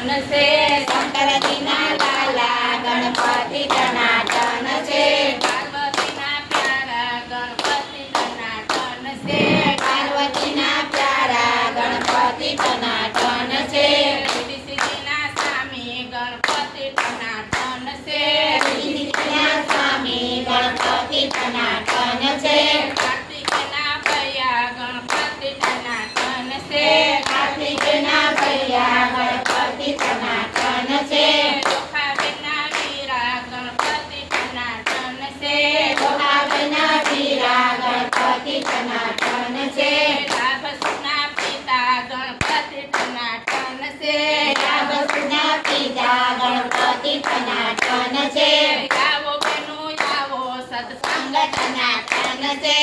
છે શંકરજીના લાલા ગણપતિ ટનાટન છે પાર્વતીના પ્યારા ગણપતિ ટનાટન છે પાર્વતીના પ્યારા ગણપતિ ટનાટન છે રીતિ સિદ્ધિના સ્વામી ગણપતિ ટનાટન છે રીતિ સિદ્ધિના સ્વામી ગણપતિ ટનાટન છે કાર્તિકના ભૈયા ગણપતિ ટનાટન છે કાર્તિકના ભૈયા ગણપતિ ટનાટન છે ચોખાબેનના વીરા ગણપતિ ટનાટન છે ચોખાબેનના વીરા ગણપતિ ટનાટન છે ડાભસુના પિતા ગણપતિ ટનાટન છે ડાભસુના પિતા ગણપતિ ટનાટન છે આવો બેનો આવો સત્સંગ ટનાટન છે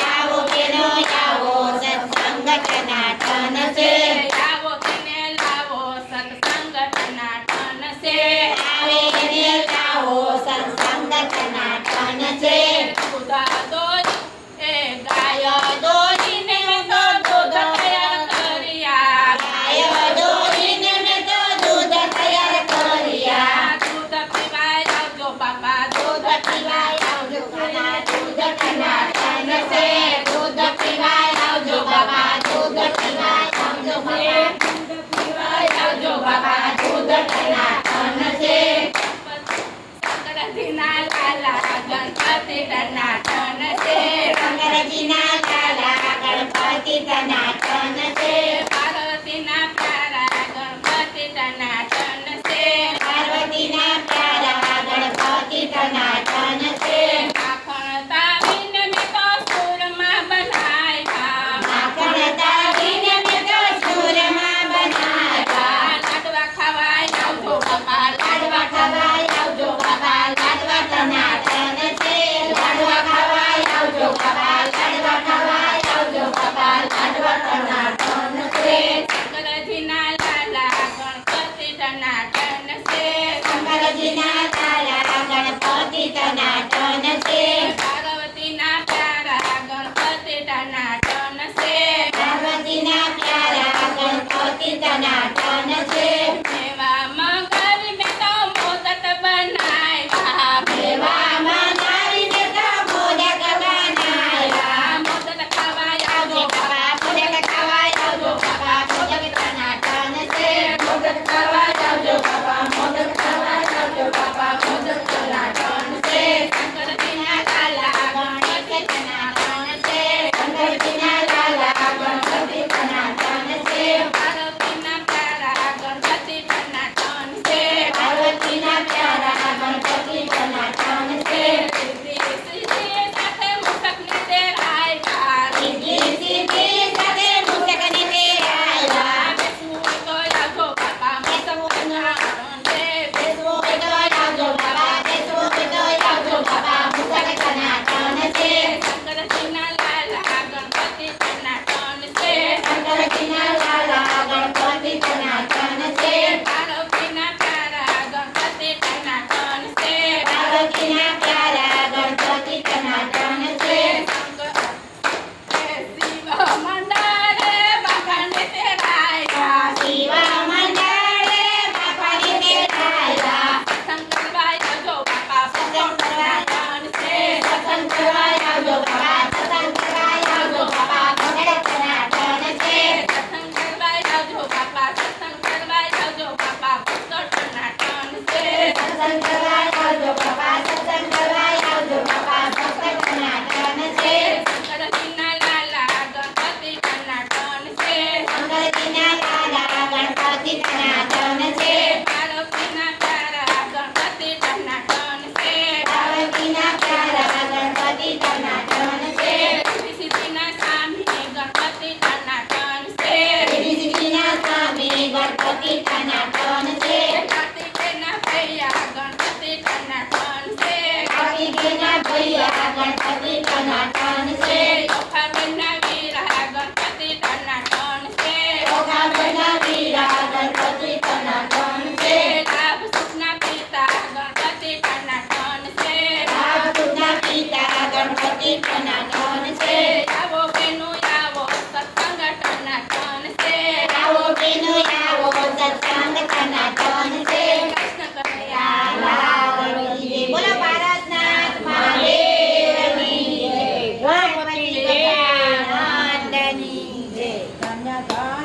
આવો બેનો આવો સત્સંગ ટનાટન છે આવો તેને લાવો સત્સંગ ટનાટન છે આવે તેને લાવો સત્સંગ ટનાટન છે દૂધ દોરી એ ગાય દોરીને તો દૂધ તૈયાર કર્યા ગાય દોરીને મેં તો દૂધ તૈયાર કર્યા દૂધ પીવાય આવજો બાપા દૂધ પીવાય આવજો બાપા દૂધ ટનાટન છે દૂધ પીવાય આવજો બાપા દૂધ પીવાય આવજો બાપા દૂધ પીવાય આવજો બાપા દૂધ ટનાટન છે શંકરજીના લાલા ગણપતિ ટનાટન છે શંકરજીના લાલા ગણપતિ ટનાટન છે પાર્વતીના પ્યારા ગણપતિ ટનાટન છે પાર્વતીના પ્યારા ગણપતિ ટનાટન છે માખણ તાવીને મેં તો સુરમાં બનાવ્યા માખણ તાવીને મેં તો સુરમાં બનાવ્યા લાડવા ખાવાય આવજો બાપા લાડવા ખાવાય આવજો બાપા લાડવા ટનાટન છે લાડવા ખાવાય આવજો બાપા લાડવા ખાવાય આવજો બાપા લાડવા ટનાટન છે શંકરજીના લાલા ગણપતિ ટનાટન છે શંકરજીના લાલા ગણપતિ ટનાટન છે પાર્વતીના પ્યારા ગણપતિ ટનાટન છે પાર્વતીના પ્યારા ગણપતિ ટનાટન છે મેવા મંગાવી મેં તો મોદક બનાવ્યા મેવા મંગાવી મેં તો મોદક બનાવ્યા મોદક ખાવાય આવજો બાપા મોદક ખાવાય આવજો બાપા મોદક ટનાટન છે મોદક ખાવાય આવજો બાપા મોદક ખાવાય આવજો બાપા મોદક ટનાટન છે શંકરજીના લાલા ગણપતિ ટનાટન છે શંકરજીના લાલા ગણપતિ ટનાટન છે પાર્વતીના પ્યારા ગણપતિ ટનાટન છે પાર્વતીના પ્યારા ગણપતિ ટનાટન છે સિદ્ધિ સિદ્ધિ સાથે મુસકને તેરાયા સિદ્ધિ સિદ્ધિ સાથે મુસકને તેરાયા બેસવું તો આવજો બાપા બેસવું ટનાટન છે બેસવું તો આવજો બાપા બેસવું તો આવજો બાપા મુસક ટનાટન છે શંકરજીના લાલા ગણપતિ ટનાટન છે શંકરજીના લાલા ગણપતિ ટનાટન છે પાર્વતીના પ્યારા ગણપતિ ટનાટન છે પાર્વતીના પ્યારા ગણપતિ ટનાટન છે શિવ મંડળે બાપાને તેરાયા શિવ મંડળે બાપાને તેરાયા સત્સંગ કરવાય આવજો બાપા સત્સંગ ટનાટન છે સત્સંગ કરવાય આવજો બાપા સત્સંગ કરવાય આવજો બાપા મોદક ટનાટન છે સત્સંગ કરવાય આવજો બાપા સત્સંગ કરવાય આવજો બાપા મોદક ટનાટન છે સત્સંગ કરવાય આવજો બાપા સત્સંગ કરવાય